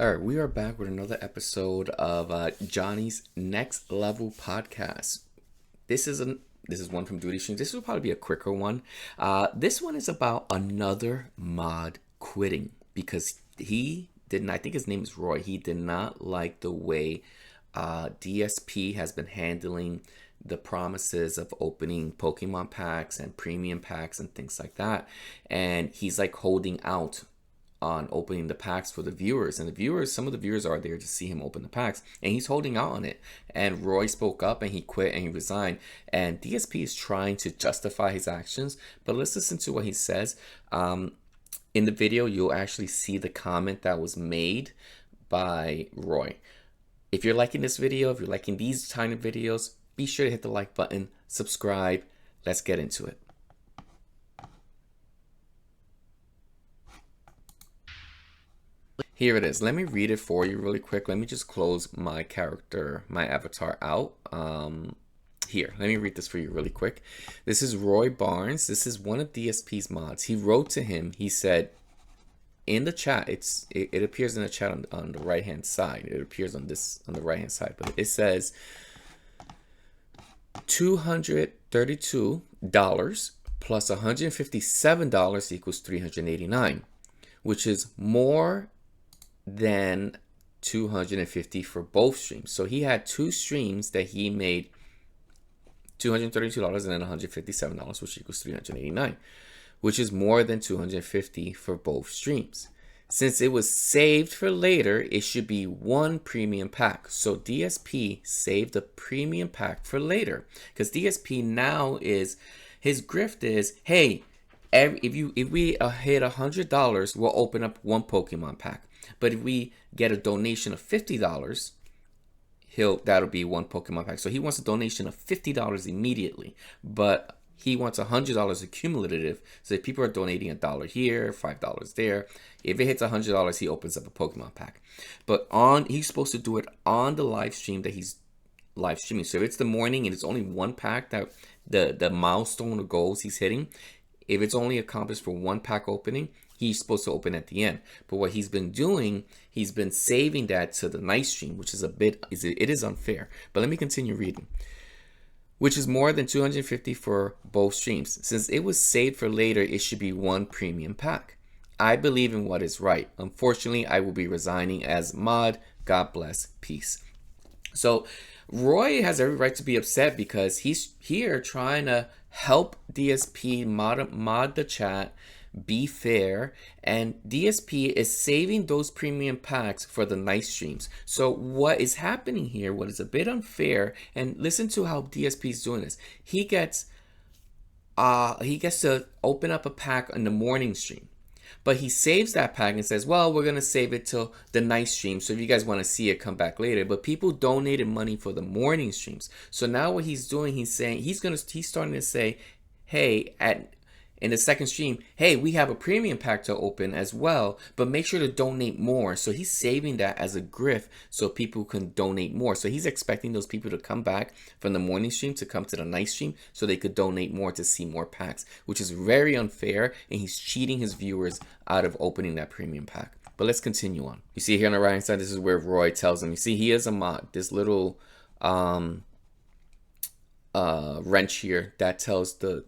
All right, we are back with another episode of Johnny's Next Level podcast. This is one from Duty Stream. This will probably be a quicker one. This one is about another mod quitting because he didn't. I think his name is Roy. He did not like the way DSP has been handling the promises of opening Pokemon packs and premium packs and things like that, and he's like holding out on opening the packs for the viewers, and some of the viewers are there to see him open the packs, and he's holding out on it. And Roy spoke up and he quit and he resigned, and DSP is trying to justify his actions, but let's listen to what he says. In the video you'll actually see the comment that was made by Roy. If you're liking this video, if you're liking these kind of videos, be sure to hit the like button, subscribe. Let's get into it. Here it is. Let me read it for you really quick. Let me just close my avatar out. Here, let me read this for you really quick. This is Roy Barnes. This is one of DSP's mods. He wrote to him. He said in the chat, it appears in the chat on the right hand side. It appears on the right hand side, but it says $232 plus $157 equals $389, which is more than 250 for both streams. So he had two streams that he made $232 and then $157, which equals $389, which is more than 250 for both streams. Since it was saved for later, it should be one premium pack. So DSP saved a premium pack for later, because DSP now is, his grift is, hey, if we hit $100, we'll open up one Pokemon pack. But if we get a donation of $50, that'll be one Pokemon pack. So he wants a donation of $50 immediately, but he wants $100 cumulative. So if people are donating $1 here, $5 there, if it hits $100, he opens up a Pokemon pack. But he's supposed to do it on the live stream that he's live streaming. So if it's the morning and it's only one pack that the milestone or goals he's hitting, if it's only accomplished for one pack opening, he's supposed to open at the end. But what he's been doing, he's been saving that to the night stream, which is it is unfair. But let me continue reading. Which is more than 250 for both streams. Since it was saved for later, it should be one premium pack. I believe in what is right. Unfortunately, I will be resigning as mod. God bless. Peace. So Roy has every right to be upset because he's here trying to help DSP mod the chat, be fair, and DSP is saving those premium packs for the night streams. So what is happening here, what is a bit unfair, and listen to how DSP is doing this. He gets to open up a pack on the morning stream, but he saves that pack and says, well, we're gonna save it till the night stream, so if you guys want to see it, come back later. But people donated money for the morning streams, so now what he's doing, he's saying he's starting to say, hey, in the second stream, hey, we have a premium pack to open as well, but make sure to donate more. So he's saving that as a grift so people can donate more. So he's expecting those people to come back from the morning stream to come to the night stream so they could donate more to see more packs, which is very unfair, and he's cheating his viewers out of opening that premium pack. But let's continue on. You see here on the right hand side, this is where Roy tells him, you see, he is a mod. This little wrench here that tells the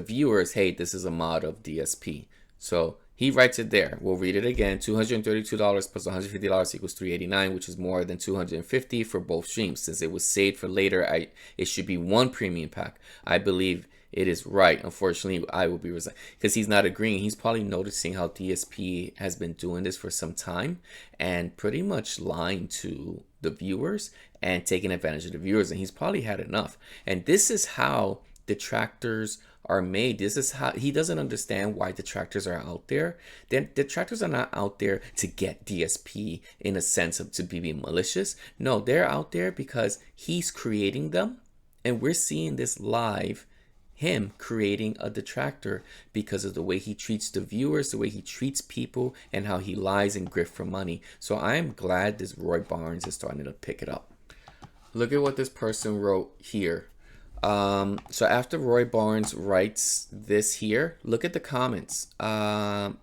viewers, hey, this is a mod of DSP. So he writes it there. We'll read it again. $232 plus $150 equals $389, which is more than 250 for both streams. Since it was saved for later, it should be one premium pack. I believe it is right. Unfortunately, I will be resigning, because he's not agreeing. He's probably noticing how DSP has been doing this for some time and pretty much lying to the viewers and taking advantage of the viewers, and he's probably had enough. And this is how detractors are made. This is how he doesn't understand why detractors are out there. Then detractors are not out there to get DSP in a sense of to be malicious. No, they're out there because he's creating them, and we're seeing this live, him creating a detractor because of the way he treats the viewers, the way he treats people, and how he lies and grift for money. So I am glad this Roy Barnes is starting to pick it up. Look at what this person wrote here. So after Roy Barnes writes this here, look at the comments.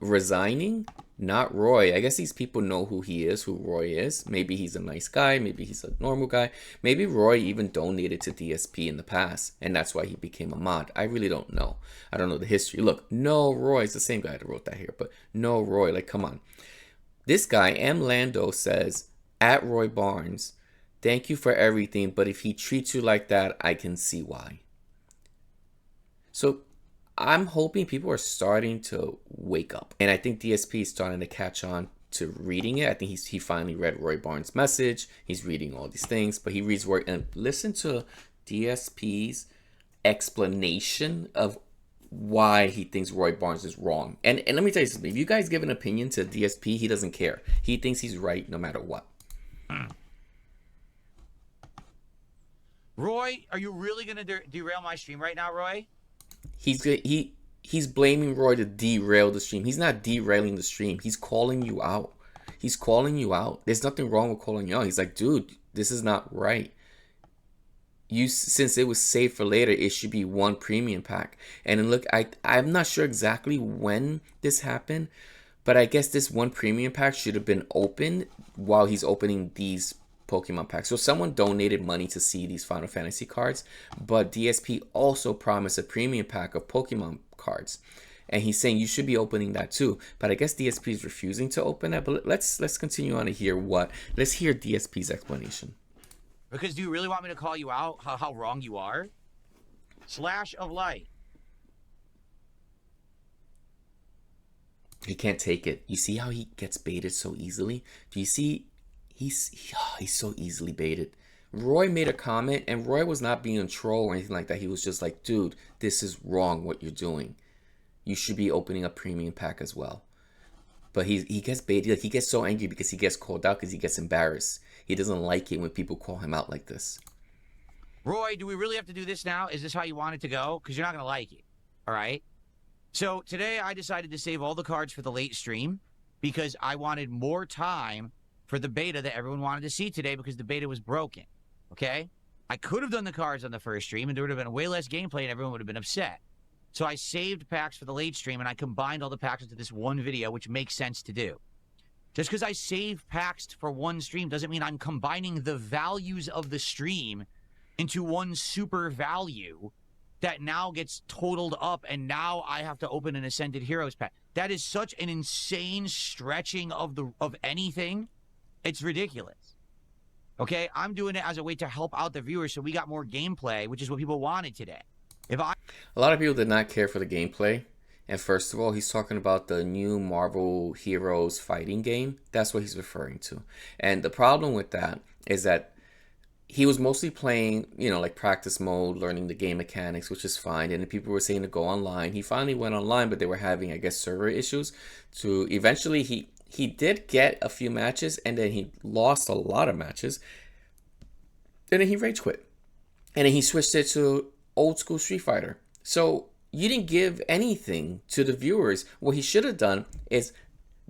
Resigning? not Roy. I guess these people know who he is, who Roy is. Maybe he's a nice guy. Maybe he's a normal guy. Maybe Roy even donated to DSP in the past, and that's why he became a mod. I really don't know. I don't know the history. Look, no Roy is the same guy that wrote that here, but no Roy. Like, come on. This guy, M. Lando, says, at Roy Barnes, thank you for everything, but if he treats you like that, I can see why. So I'm hoping people are starting to wake up. And I think DSP is starting to catch on to reading it. I think he finally read Roy Barnes' message. He's reading all these things, but he reads Roy. And listen to DSP's explanation of why he thinks Roy Barnes is wrong. And let me tell you something. If you guys give an opinion to DSP, he doesn't care. He thinks he's right no matter what. Roy, are you really going to derail my stream right now, Roy? He's blaming Roy to derail the stream. He's not derailing the stream. He's calling you out. He's calling you out. There's nothing wrong with calling you out. He's like, dude, this is not right. Since it was saved for later, it should be one premium pack. And then look, I'm not sure exactly when this happened, but I guess this one premium pack should have been opened while he's opening these Pokemon packs. So someone donated money to see these Final Fantasy cards, but DSP also promised a premium pack of Pokemon cards. And he's saying you should be opening that too. But I guess DSP is refusing to open that. But let's continue on to hear let's hear DSP's explanation. Because do you really want me to call you out how wrong you are? Slash of light. He can't take it. You see how he gets baited so easily? Do you see? He's so easily baited. Roy made a comment, and Roy was not being a troll or anything like that. He was just like, dude, this is wrong what you're doing. You should be opening a premium pack as well. But he gets baited. Like, he gets so angry because he gets called out, because he gets embarrassed. He doesn't like it when people call him out like this. Roy, do we really have to do this now? Is this how you want it to go? Because you're not going to like it. All right? So today I decided to save all the cards for the late stream because I wanted more time for the beta that everyone wanted to see today because the beta was broken. Okay? I could have done the cards on the first stream and there would have been way less gameplay and everyone would have been upset. So I saved packs for the late stream and I combined all the packs into this one video, which makes sense to do. Just because I save packs for one stream doesn't mean I'm combining the values of the stream into one super value that now gets totaled up and now I have to open an Ascended Heroes pack. That is such an insane stretching of anything. It's ridiculous. Okay, I'm doing it as a way to help out the viewers so we got more gameplay, which is what people wanted today. A lot of people did not care for the gameplay. And first of all, he's talking about the new Marvel Heroes fighting game. That's what he's referring to. And the problem with that is that he was mostly playing, like practice mode, learning the game mechanics, which is fine. And people were saying to go online. He finally went online, but they were having, I guess, server issues. So eventually he did get a few matches, and then he lost a lot of matches. And then he rage quit. And then he switched it to old school Street Fighter. So you didn't give anything to the viewers. What he should have done is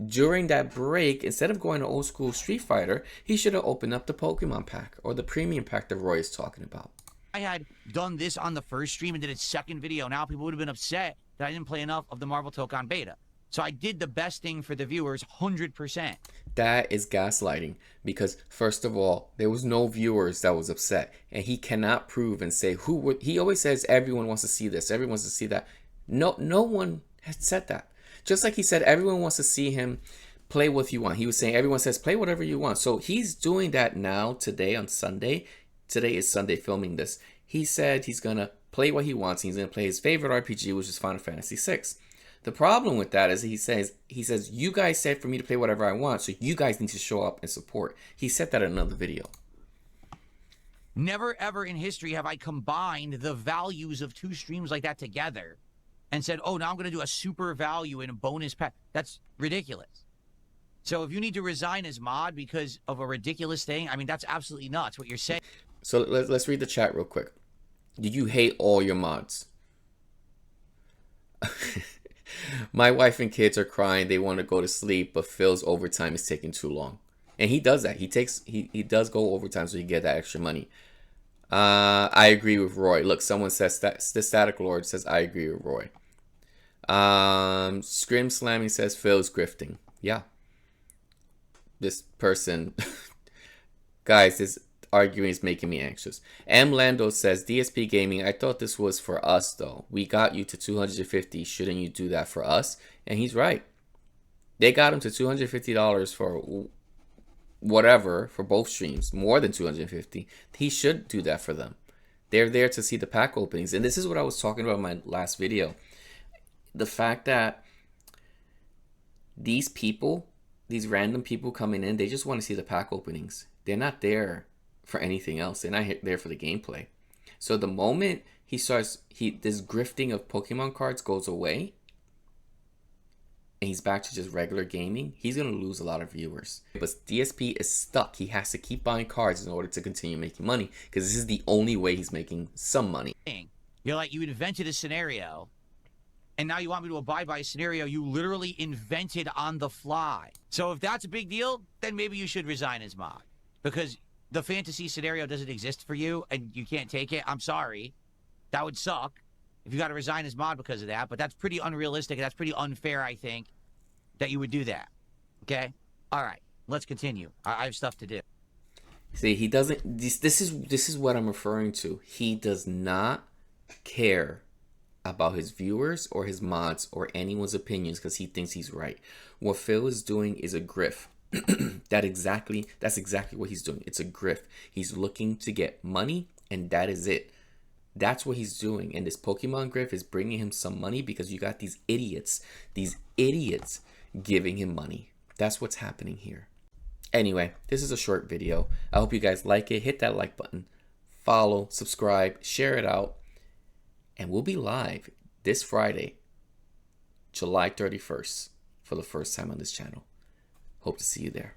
during that break, instead of going to old school Street Fighter, he should have opened up the Pokemon pack or the premium pack that Roy is talking about. I had done this on the first stream and did a second video. Now people would have been upset that I didn't play enough of the Marvel Tokon beta. So I did the best thing for the viewers 100%. That is gaslighting because, first of all, there was no viewers that was upset. And he cannot prove and say who would. He always says everyone wants to see this. Everyone wants to see that. No one has said that. Just like he said everyone wants to see him play what you want. He was saying everyone says play whatever you want. So he's doing that now today on Sunday. Today is Sunday filming this. He said he's going to play what he wants. He's going to play his favorite RPG, which is Final Fantasy VI. The problem with that is he says, you guys said for me to play whatever I want, so you guys need to show up and support. He said that in another video. Never ever in history have I combined the values of two streams like that together and said, oh, now I'm going to do a super value in a bonus pack. That's ridiculous. So if you need to resign as mod because of a ridiculous thing, I mean, that's absolutely nuts what you're saying. So let's read the chat real quick. Did you hate all your mods? My wife and kids are crying. They want to go to sleep, but Phil's overtime is taking too long. And he does that. He does go overtime so he get that extra money. I agree with Roy. Look, someone says that the Static Lord says I agree with Roy. Scrim Slamming says Phil's grifting. yeah, this person, guys, this arguing is making me anxious. M. Lando says, DSP Gaming, I thought this was for us though. We got you to 250. Shouldn't you do that for us? And he's right. They got him to $250 for whatever, for both streams, more than 250. He should do that for them. They're there to see the pack openings. And this is what I was talking about in my last video. The fact that these people, these random people coming in, they just want to see the pack openings. They're not there for anything else. They're not there for the gameplay. So the moment he starts, this grifting of Pokemon cards goes away, and he's back to just regular gaming, he's going to lose a lot of viewers. But DSP is stuck. He has to keep buying cards in order to continue making money, because this is the only way he's making some money. You're like, you invented a scenario, and now you want me to abide by a scenario you literally invented on the fly. So if that's a big deal, then maybe you should resign as mod. Because the fantasy scenario doesn't exist for you, and you can't take it. I'm sorry. That would suck if you got to resign as mod because of that, but that's pretty unrealistic. That's pretty unfair, I think, that you would do that. Okay? All right. Let's continue. I have stuff to do. See, he doesn't... This is what I'm referring to. He does not care about his viewers or his mods or anyone's opinions because he thinks he's right. What Phil is doing is a grift. That's exactly what he's doing. It's a grift. He's looking to get money, and that is it. That's what he's doing. And this Pokemon grift is bringing him some money because you got these idiots giving him money. That's what's happening here. Anyway, this is a short video. I hope you guys like it. Hit that like button, follow, subscribe, share it out, and we'll be live this Friday, July 31st, for the first time on this channel. Hope to see you there.